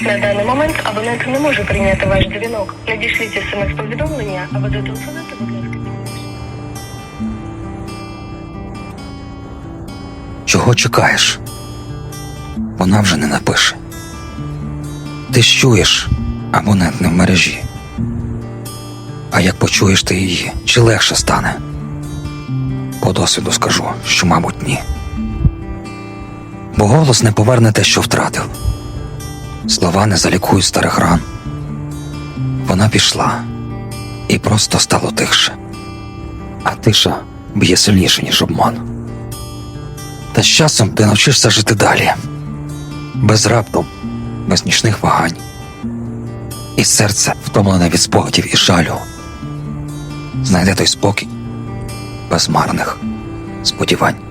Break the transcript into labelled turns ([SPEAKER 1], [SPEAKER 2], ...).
[SPEAKER 1] На даний момент абонент не може прийняти ваш дзвінок. Надішліть смс-повідомлення або зателефонуйте, будь ласка.
[SPEAKER 2] Чого чекаєш? Вона вже не напише. Ти ж чуєш, абонент не в мережі. А як почуєш ти її, чи легше стане? По досвіду скажу, що, мабуть, ні. Бо голос не поверне те, що втратив. Слова не залікують старих ран. Вона пішла, і просто стало тихше. А тиша б'є сильніше, ніж обман. Та з часом ти навчишся жити далі. Без раптом, без нічних вагань. І серце, втомлене від спогадів і жалю, знайде той спокій без марних сподівань.